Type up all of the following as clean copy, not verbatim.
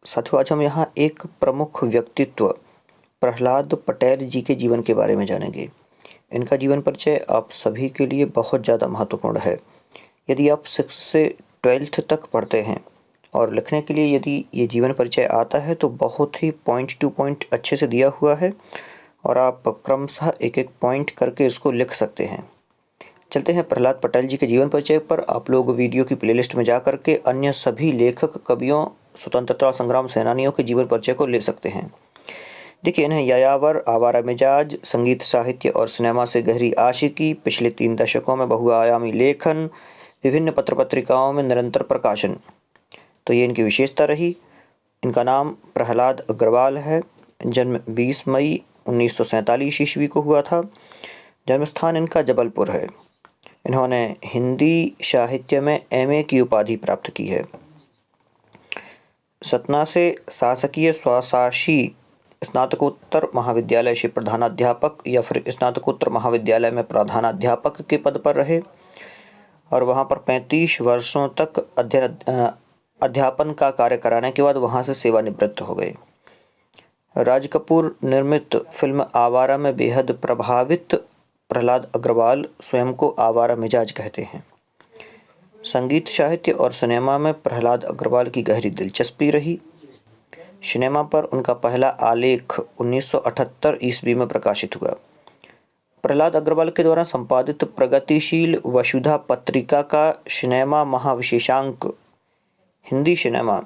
साथियों, आज हम यहाँ एक प्रमुख व्यक्तित्व प्रहलाद पटेल जी के जीवन के बारे में जानेंगे। इनका जीवन परिचय आप सभी के लिए बहुत ज़्यादा महत्वपूर्ण है। यदि आप 6 से 12th तक पढ़ते हैं और लिखने के लिए यदि ये जीवन परिचय आता है तो बहुत ही पॉइंट टू पॉइंट अच्छे से दिया हुआ है और आप क्रमशः एक एक पॉइंट करके इसको लिख सकते हैं। चलते हैं प्रहलाद पटेल जी के जीवन परिचय पर। आप लोग वीडियो की प्लेलिस्ट में जा करके अन्य सभी लेखक, कवियों, स्वतंत्रता संग्राम सेनानियों के जीवन परिचय को ले सकते हैं। देखिए, इन्हें यायावर, आवारा मिजाज, संगीत, साहित्य और सिनेमा से गहरी आशिकी, पिछले 3 दशकों में बहुआयामी लेखन, विभिन्न पत्र पत्रिकाओं में निरंतर प्रकाशन, तो ये इनकी विशेषता रही। इनका नाम प्रहलाद अग्रवाल है। जन्म 20 मई 1947 ईस्वी को हुआ था। जन्म स्थान इनका जबलपुर है। इन्होंने हिंदी साहित्य में एमए की उपाधि प्राप्त की है। सतना से शासकीय स्वशासी स्नातकोत्तर महाविद्यालय से प्रधानाध्यापक या फिर स्नातकोत्तर महाविद्यालय में प्रधानाध्यापक के पद पर रहे और वहां पर 35 वर्षों तक अध्यापन का कार्य कराने के बाद वहां से सेवानिवृत्त हो गए। राज कपूर निर्मित फिल्म आवारा में बेहद प्रभावित प्रहलाद अग्रवाल स्वयं को आवारा मिजाज कहते हैं। संगीत, साहित्य और सिनेमा में प्रहलाद अग्रवाल की गहरी दिलचस्पी रही। सिनेमा पर उनका पहला आलेख 1978 ईस्वी में प्रकाशित हुआ। प्रहलाद अग्रवाल के द्वारा संपादित प्रगतिशील वसुधा पत्रिका का सिनेमा महाविशेषांक हिंदी सिनेमा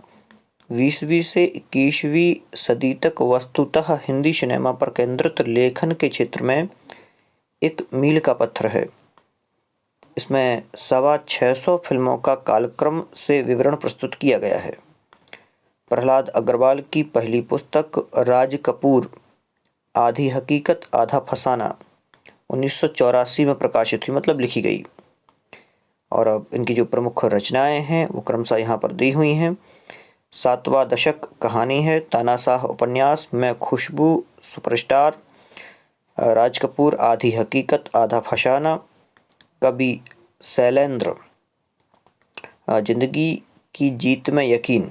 20वीं से 21वीं सदी तक वस्तुतः हिंदी सिनेमा पर केंद्रित लेखन के क्षेत्र में एक मील का पत्थर है। इसमें 650 फिल्मों का कालक्रम से विवरण प्रस्तुत किया गया है। प्रहलाद अग्रवाल की पहली पुस्तक राज कपूर, आधी हकीकत आधा फसाना 1984 में प्रकाशित हुई, मतलब लिखी गई। और अब इनकी जो प्रमुख रचनाएं हैं वो क्रमशः यहाँ पर दी हुई हैं। 7वां दशक कहानी है, तानाशाह उपन्यास, मैं खुशबू, सुपरस्टार, राज कपूर, आधी हकीकत आधा फसाना, कवि शैलेंद्र, जिंदगी की जीत में यकीन,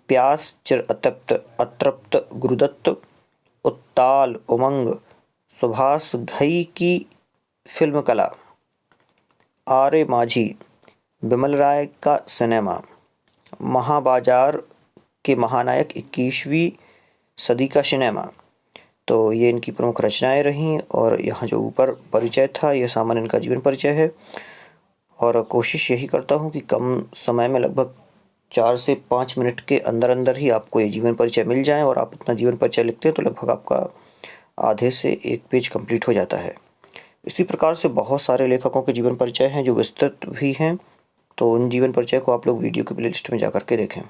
प्यास, चिर अतृप्त गुरुदत्त, उत्ताल, उमंग, सुभाष घई की फिल्म कला, आर्य माझी, बिमल राय का सिनेमा, महाबाजार के महानायक 21वीं सदी का सिनेमा। तो ये इनकी प्रमुख रचनाएं रहीं और यहाँ जो ऊपर परिचय था ये सामान्य इनका जीवन परिचय है। और कोशिश यही करता हूँ कि कम समय में लगभग 4 से 5 मिनट के अंदर अंदर ही आपको ये जीवन परिचय मिल जाए और आप अपना जीवन परिचय लिखते हैं तो लगभग आपका आधे से 1 पेज कंप्लीट हो जाता है। इसी प्रकार से बहुत सारे लेखकों के जीवन परिचय हैं जो विस्तृत भी हैं, तो उन जीवन परिचय को आप लोग वीडियो की प्लेलिस्ट में जा कर के देखें।